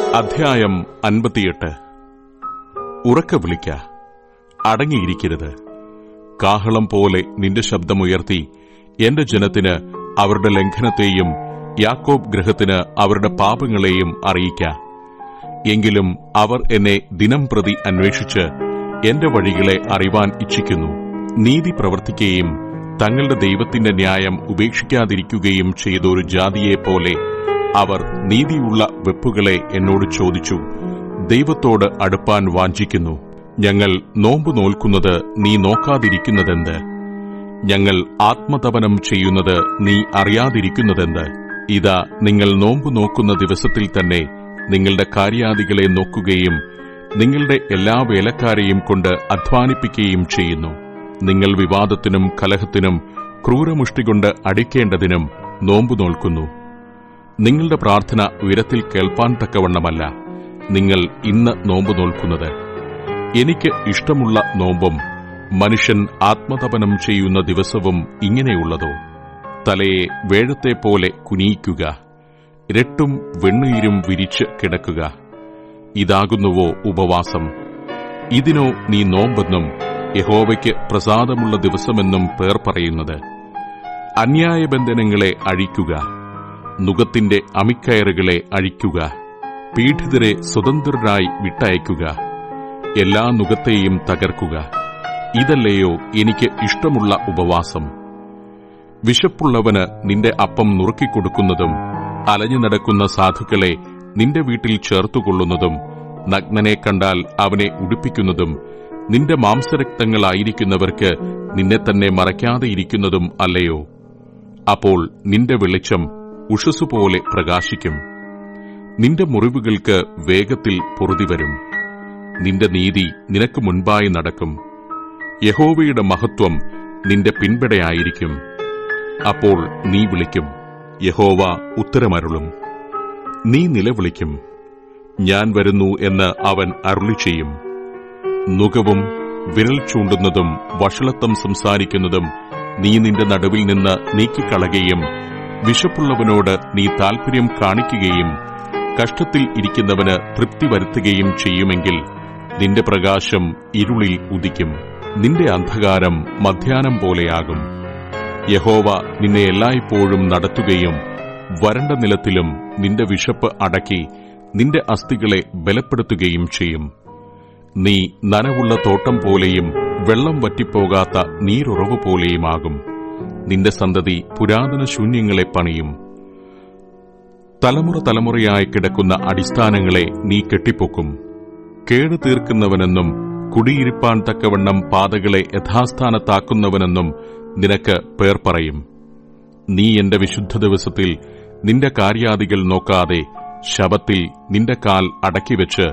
അധ്യായം 58. ഉറക്കെ വിളിക്ക, അടങ്ങിയിരിക്കരുത്. കാഹളം പോലെ നിന്റെ ശബ്ദമുയർത്തി എന്റെ ജനത്തിന് അവരുടെ ലംഘനത്തെയും യാക്കോബ് ഗൃഹത്തിന് അവരുടെ പാപങ്ങളെയും അറിയിക്ക. എങ്കിലും അവർ എന്നെ ദിനംപ്രതി അന്വേഷിച്ച് എന്റെ വഴികളെ അറിവാൻ ഇച്ഛിക്കുന്നു. നീതി പ്രവർത്തിക്കുകയും തങ്ങളുടെ ദൈവത്തിന്റെ ന്യായം ഉപേക്ഷിക്കാതിരിക്കുകയും ചെയ്തൊരു ജാതിയെപ്പോലെ അവർ നീതിയുള്ള വെപ്പുകളെ എന്നോട് ചോദിച്ചു. ദൈവത്തോട് അടുപ്പാൻ വാഞ്ചിക്കുന്നു. ഞങ്ങൾ നോമ്പ് നോൽക്കുന്നത് നീ നോക്കാതിരിക്കുന്നതെന്ത്? ഞങ്ങൾ ആത്മതപനം ചെയ്യുന്നത് നീ അറിയാതിരിക്കുന്നതെന്ത്? ഇതാ, നിങ്ങൾ നോമ്പ് നോക്കുന്ന ദിവസത്തിൽ തന്നെ നിങ്ങളുടെ കാര്യാദികളെ നോക്കുകയും നിങ്ങളുടെ എല്ലാ വേലക്കാരെയും കൊണ്ട് അധ്വാനിപ്പിക്കുകയും ചെയ്യുന്നു. നിങ്ങൾ വിവാദത്തിനും കലഹത്തിനും ക്രൂരമുഷ്ടികൊണ്ട് അടിക്കേണ്ടതിനും നോമ്പ് നോൽക്കുന്നു. നിങ്ങളുടെ പ്രാർത്ഥന ഉയരത്തിൽ കേൾപ്പാൻ തക്കവണ്ണമല്ല നിങ്ങൾ ഇന്ന് നോമ്പ് നോൽക്കുന്നത്. എനിക്ക് ഇഷ്ടമുള്ള നോമ്പും മനുഷ്യൻ ആത്മതപനം ചെയ്യുന്ന ദിവസവും ഇങ്ങനെയുള്ളതോ? തലയെ വേഴത്തെപ്പോലെ കുനിയിക്കുക, രട്ടും വെണ്ണീരും വിരിച്ച് കിടക്കുക. ഇതാകുന്നുവോ ഉപവാസം? ഇതിനോ നീ നോമ്പെന്നും യഹോവയ്ക്ക് പ്രസാദമുള്ള ദിവസമെന്നും പേർ പറയുന്നത്? അന്യായബന്ധനങ്ങളെ അഴിക്കുക, നുകത്തിന്റെ അമിക്കയറുകളെ അഴിക്കുക, പീഡിതരെ സ്വതന്ത്രരായി വിട്ടയക്കുക, എല്ലാ നുകത്തെയും തകർക്കുക. ഇതല്ലയോ എനിക്ക് ഇഷ്ടമുള്ള ഉപവാസം? വിശപ്പുള്ളവന് നിന്റെ അപ്പം നുറുക്കിക്കൊടുക്കുന്നതും അലഞ്ഞു നടക്കുന്ന സാധുക്കളെ നിന്റെ വീട്ടിൽ ചേർത്തുകൊള്ളുന്നതും നഗ്നനെ കണ്ടാൽ അവനെ ഉടുപ്പിക്കുന്നതും നിന്റെ മാംസരക്തങ്ങളായിരിക്കുന്നവർക്ക് നിന്നെ തന്നെ മറയ്ക്കാതെയിരിക്കുന്നതും അല്ലയോ? അപ്പോൾ നിന്റെ വെളിച്ചം ഉഷസ്സുപോലെ പ്രകാശിക്കും. നിന്റെ മുറിവുകൾക്ക് വേഗത്തിൽ പൊറുതിവരും. നിന്റെ നീതി നിനക്ക് മുൻപായി നടക്കും. യഹോവയുടെ മഹത്വം നിന്റെ പിൻപടയായിരിക്കും. അപ്പോൾ നീ വിളിക്കും, യഹോവ ഉത്തരമരുളും. നീ നിലവിളിക്കും, ഞാൻ വരുന്നു എന്ന് അവൻ അരുളിച്ചെയ്യും. നുകവും വിരൽ ചൂണ്ടുന്നതും വഷളത്വം സംസാരിക്കുന്നതും നീ നിന്റെ നടുവിൽ നിന്ന് നീക്കിക്കളയുകയും വിശപ്പുള്ളവനോട് നീ താൽപര്യം കാണിക്കുകയും കഷ്ടത്തിൽ ഇരിക്കുന്നവന് തൃപ്തി വരുത്തുകയും ചെയ്യുമെങ്കിൽ നിന്റെ പ്രകാശം ഇരുളിൽ ഉദിക്കും. നിന്റെ അന്ധകാരം മധ്യാഹ്നം പോലെയാകും. യഹോവ നിന്നെ എല്ലായ്പ്പോഴും നടത്തുകയും വരണ്ട നിലത്തിലും നിന്റെ വിശപ്പ് അടക്കി നിന്റെ അസ്ഥികളെ ബലപ്പെടുത്തുകയും ചെയ്യും. നീ നനവുള്ള തോട്ടം പോലെയും വെള്ളം വറ്റിപ്പോകാത്ത നീരുറവ് പോലെയുമാകും. നിന്റെ സന്തതി പുരാതന ശൂന്യങ്ങളെ പണിയും. തലമുറ തലമുറയായി കിടക്കുന്ന അടിസ്ഥാനങ്ങളെ നീ കെട്ടിപ്പൊക്കും. കേടു തീർക്കുന്നവനെന്നും കുടിയിരിപ്പാൻ തക്കവണ്ണം പാതകളെ യഥാസ്ഥാനത്താക്കുന്നവനെന്നും നിനക്ക് പേർ പറയും. നീ എന്റെ വിശുദ്ധ ദിവസത്തിൽ നിന്റെ കാര്യാദികൾ നോക്കാതെ ശബത്തിൽ നിന്റെ കാൽ അടക്കിവെച്ച്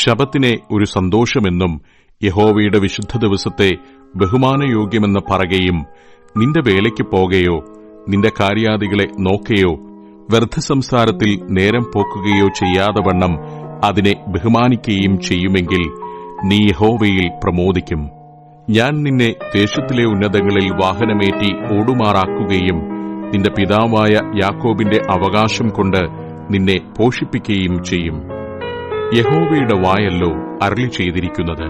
ശബത്തിനെ ഒരു സന്തോഷമെന്നും യഹോവയുടെ വിശുദ്ധ ദിവസത്തെ ബഹുമാനയോഗ്യമെന്ന് പറയുകയും നിന്റെ വേലയ്ക്ക് പോകയോ നിന്റെ കാര്യാദികളെ നോക്കയോ വ്യർത്ഥസംസാരത്തിൽ നേരം പോക്കുകയോ ചെയ്യാതവണ്ണം അതിനെ ബഹുമാനിക്കുകയും ചെയ്യുമെങ്കിൽ നീ യഹോവയിൽ പ്രമോദിക്കും. ഞാൻ നിന്നെ ദേശത്തിലെ ഉന്നതങ്ങളിൽ വാഹനമേറ്റി ഓടുമാറാക്കുകയും നിന്റെ പിതാവായ യാക്കോബിന്റെ അവകാശം കൊണ്ട് നിന്നെ പോഷിപ്പിക്കുകയും ചെയ്യും. യഹോവയുടെ വായല്ലോ അരുളി ചെയ്തിരിക്കുന്നത്.